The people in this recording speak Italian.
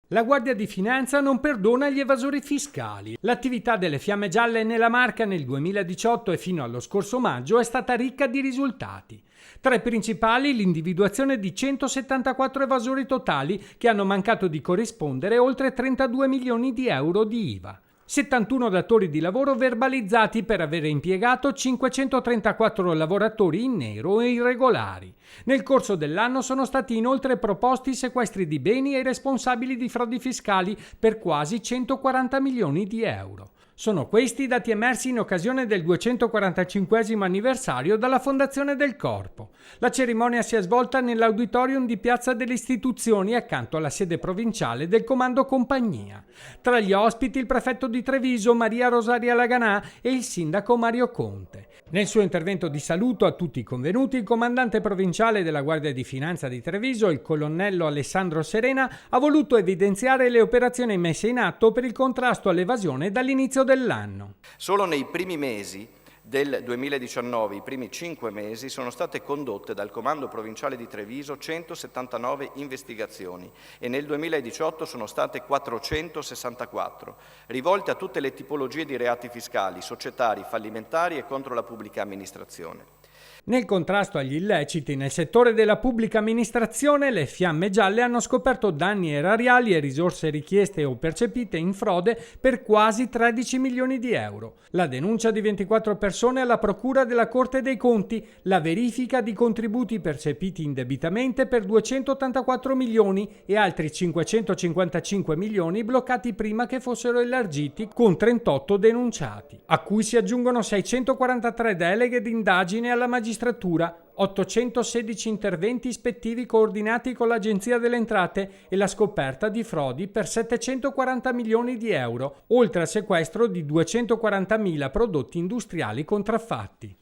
La Guardia di Finanza non perdona gli evasori fiscali. L'attività delle Fiamme Gialle nella Marca nel 2018 e fino allo scorso maggio è stata ricca di risultati. Tra i principali l'individuazione di 174 evasori totali che hanno mancato di corrispondere oltre 32 milioni di euro di IVA. 71 datori di lavoro verbalizzati per avere impiegato 534 lavoratori in nero e irregolari. Nel corso dell'anno sono stati inoltre proposti sequestri di beni ai responsabili di frodi fiscali per quasi 140 milioni di euro. Sono questi i dati emersi in occasione del 245° anniversario dalla fondazione del Corpo. La cerimonia si è svolta nell'auditorium di Piazza delle Istituzioni accanto alla sede provinciale del Comando Compagnia. Tra gli ospiti il prefetto di Treviso Maria Rosaria Laganà e il sindaco Mario Conte. Nel suo intervento di saluto a tutti i convenuti, il comandante provinciale della Guardia di Finanza di Treviso, il colonnello Alessandro Serena, ha voluto evidenziare le operazioni messe in atto per il contrasto all'evasione dall'inizio dell'anno. Solo nei primi mesi del 2019, i primi 5 mesi, sono state condotte dal Comando Provinciale di Treviso 179 investigazioni e nel 2018 sono state 464, rivolte a tutte le tipologie di reati fiscali, societari, fallimentari e contro la pubblica amministrazione. Nel contrasto agli illeciti nel settore della pubblica amministrazione, le Fiamme Gialle hanno scoperto danni erariali e risorse richieste o percepite in frode per quasi 13 milioni di euro. La denuncia di 24 persone alla Procura della Corte dei Conti, la verifica di contributi percepiti indebitamente per 284 milioni e altri 555 milioni bloccati prima che fossero elargiti con 38 denunciati, a cui si aggiungono 643 deleghe d'indagine alla magistratura, 816 interventi ispettivi coordinati con l'Agenzia delle Entrate e la scoperta di frodi per 740 milioni di euro, oltre al sequestro di 240.000 prodotti industriali contraffatti.